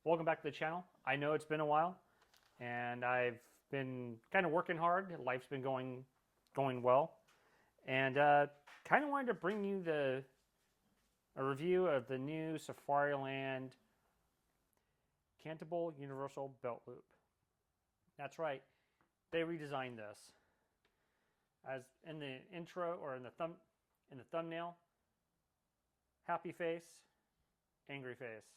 welcome back to the channel. I know it's been a while, and I've been kind of working hard. Life's been going well, and kind of wanted to bring you a review of the new Safairland Cantible Universal Belt Loop. That's right, they redesigned this. As in the intro or in the thumbnail, happy face, angry face.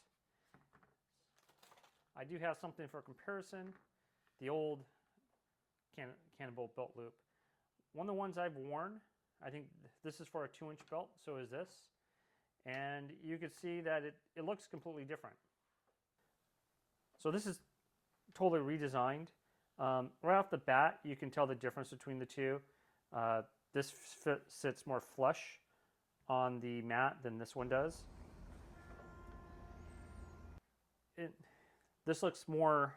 I do have something for comparison. The old Cantible belt loop. One of the ones I've worn, I think this is for a 2-inch belt, so is this. And you can see that it looks completely different. So this is totally redesigned. Right off the bat, you can tell the difference between the two. This sits more flush on the mat than this one does. This looks more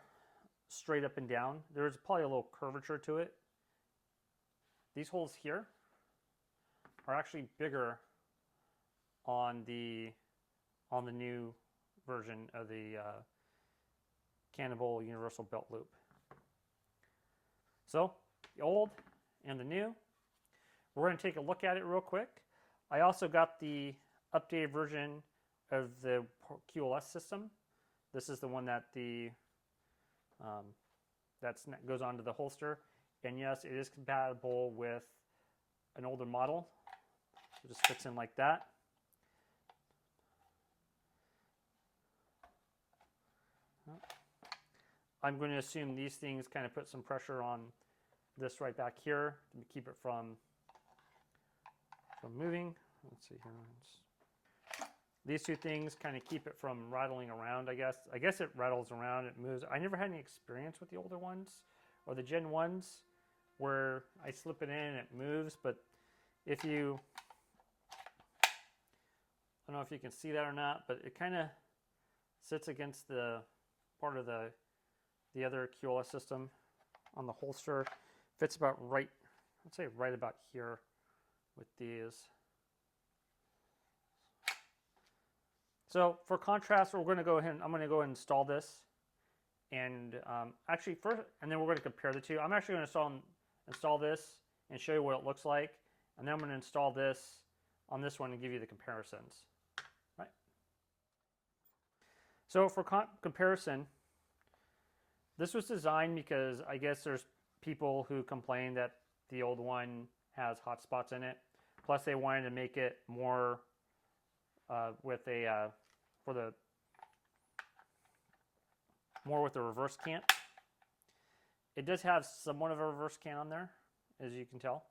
straight up and down. There's probably a little curvature to it. These holes here are actually bigger on the new version of the Cantible Universal Belt Loop. So the old and the new. We're going to take a look at it real quick. I also got the updated version of the QLS system. This is the one that goes onto the holster, and yes, it is compatible with an older model. It just fits in like that. I'm going to assume these things kind of put some pressure on this right back here to keep it from moving. Let's see here. These two things kind of keep it from rattling around, I guess. I guess it rattles around, it moves. I never had any experience with the older ones or the Gen 1s where I slip it in and it moves, but if you, I don't know if you can see that or not, but it kind of sits against the part of the other QLS system on the holster. Fits about right, let's say right about here with these. So for contrast, we're going to go ahead. I'm going to go ahead and install this, and actually first, and then we're going to compare the two. I'm actually going to install this and show you what it looks like, and then I'm going to install this on this one and give you the comparisons. Right. So for comparison, this was designed because I guess there's people who complain that the old one has hot spots in it. Plus, they wanted to make it more with a more with the reverse cant. It does have somewhat of a reverse cant on there, as you can tell.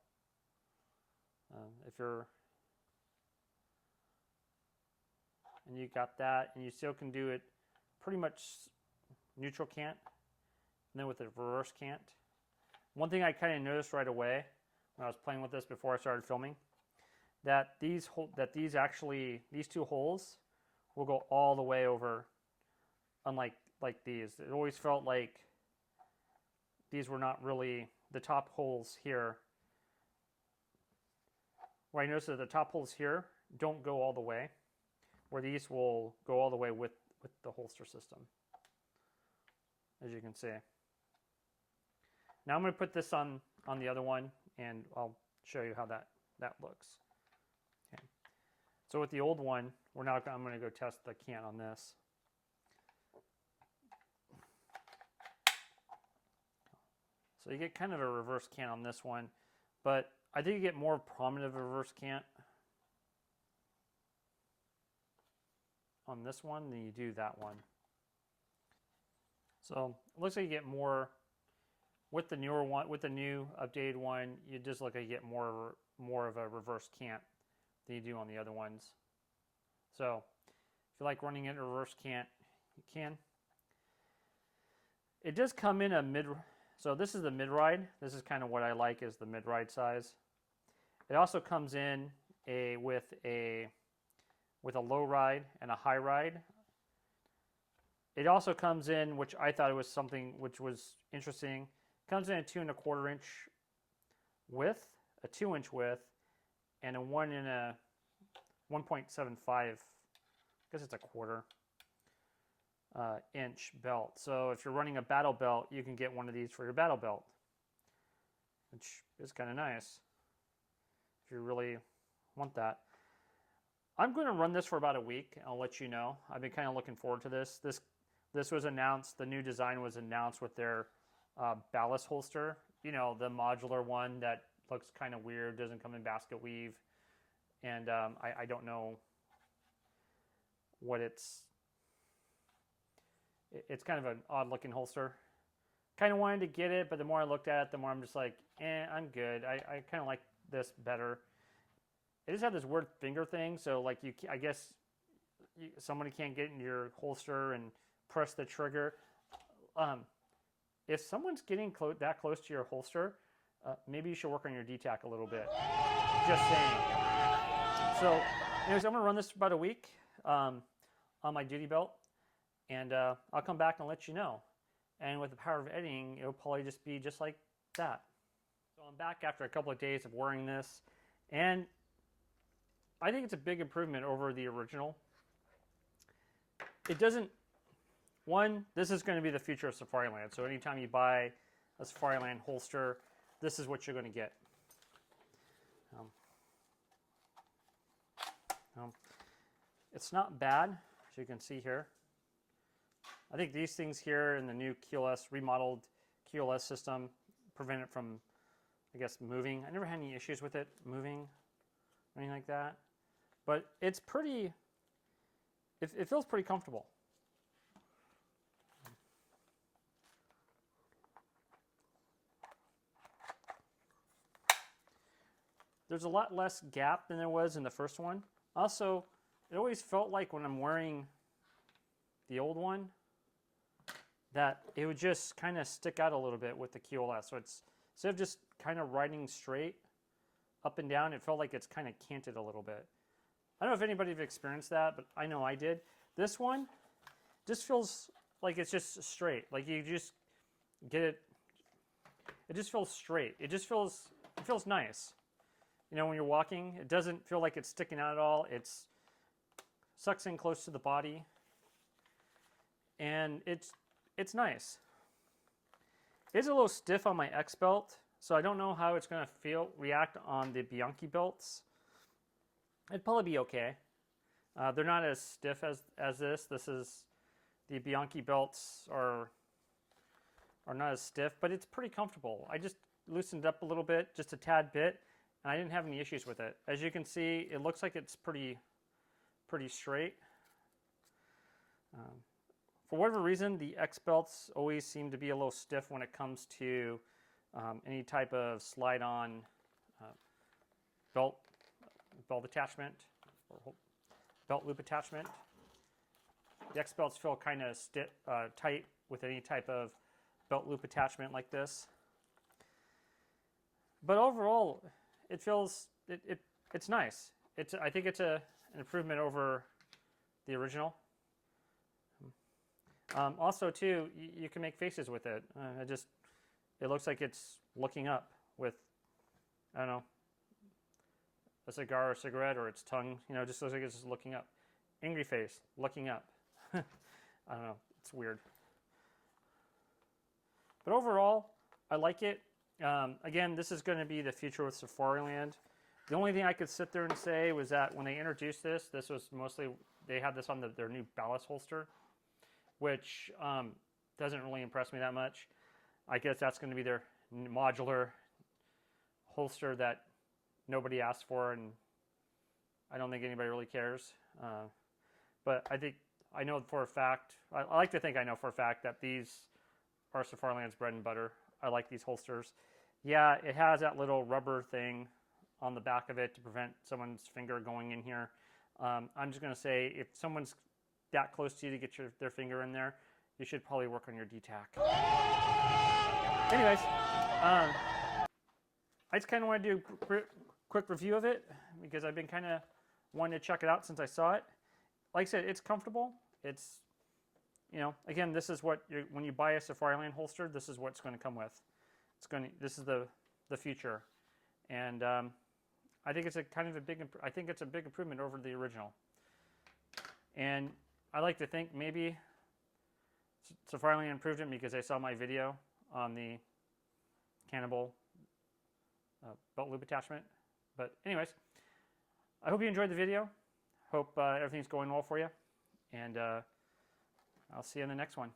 And you got that, and you still can do it pretty much neutral cant, and then with the reverse cant. One thing I kind of noticed right away when I was playing with this before I started filming, that these two holes will go all the way over, unlike these. It always felt like these were not really the top holes here. Where I noticed that the top holes here don't go all the way, where these will go all the way with the holster system, as you can see. Now I'm going to put this on the other one, and I'll show you how that looks. Okay. So with the old one, I'm going to go test the cant on this. So you get kind of a reverse cant on this one, but I think you get more prominent of a reverse cant on this one than you do that one. So it looks like you get more with the newer one, with the new updated one. You just look like you get more of a reverse cant than you do on the other ones. So if you like running it in reverse cant, you can. It does come in a mid. So this is the mid ride. This is kind of what I like, is the mid ride size. It also comes in with a low ride and a high ride. It also comes in, which I thought it was something which was interesting, comes in a 2 1/4 inch width, a 2-inch width, and a 1.75. I guess it's a quarter inch belt. So if you're running a battle belt, you can get one of these for your battle belt, which is kind of nice if you really want that. I'm going to run this for about a week. I'll let you know. I've been kind of looking forward to this. This was announced, the new design was announced with their ballast holster. You know, the modular one that looks kind of weird, doesn't come in basket weave. And I don't know what it's kind of an odd looking holster. Kind of wanted to get it, but the more I looked at it, the more I'm just like, I'm good. I kind of like this better. It just had this weird finger thing, so like I guess somebody can't get in your holster and press the trigger. If someone's getting that close to your holster, maybe you should work on your DTAC a little bit. Just saying. So, anyways, I'm gonna run this for about a week on my duty belt, and I'll come back and let you know. And with the power of editing, it'll probably just be just like that. So I'm back after a couple of days of wearing this, and I think it's a big improvement over the original. It doesn't, this is going to be the future of Safairland. So anytime you buy a Safairland holster, this is what you're going to get. It's not bad, as you can see here. I think these things here in the new QLS, remodeled QLS system, prevent it from, I guess, moving. I never had any issues with it moving or anything like that. But it's pretty, it feels pretty comfortable. There's a lot less gap than there was in the first one. Also, it always felt like when I'm wearing the old one that it would just kind of stick out a little bit with the QLS. So it's, instead of just kind of riding straight up and down, it felt like it's kind of canted a little bit. I don't know if anybody have experienced that, but I know I did. This one just feels like it's just straight. Like you just get it. It just feels straight. It feels nice. You know, when you're walking, it doesn't feel like it's sticking out at all. It's sucks in close to the body, and it's nice. It's a little stiff on my X belt, so I don't know how it's going to react on the Bianchi belts. It'd probably be okay. They're not as stiff as this. The Bianchi belts are not as stiff, but it's pretty comfortable. I just loosened up a little bit, just a tad bit, and I didn't have any issues with it. As you can see, it looks like it's pretty straight. For whatever reason, the X belts always seem to be a little stiff when it comes to any type of slide-on belt attachment or belt loop attachment. The X belts feel kind of tight with any type of belt loop attachment like this. But overall, it's nice. I think it's an improvement over the original. Also, too, you can make faces with it. It looks like it's looking up with, I don't know, a cigar or a cigarette, or its tongue. You know, just looks like it's just looking up. Angry face, looking up. I don't know. It's weird. But overall, I like it. Again, this is going to be the future with Safairland. The only thing I could sit there and say was that when they introduced this was mostly, they had this on their new ballast holster, which doesn't really impress me that much. I guess that's going to be their modular holster that nobody asked for, and I don't think anybody really cares. But I know for a fact, I like to think I know for a fact that these are Safairland's bread and butter. I like these holsters. Yeah, it has that little rubber thing on the back of it to prevent someone's finger going in here. I'm just going to say, if someone's that close to you to get their finger in there, you should probably work on your DTAC. Anyways, I just kind of want to do a quick review of it because I've been kind of wanting to check it out since I saw it. Like I said, it's comfortable. It's, you know, again, this is what when you buy a Safairland holster, this is what's going to come with. This is the future, and I think it's I think it's a big improvement over the original. And I like to think maybe Safairland improved it because they saw my video on the Cantible belt loop attachment. But anyways, I hope you enjoyed the video. Hope everything's going well for you. And I'll see you in the next one.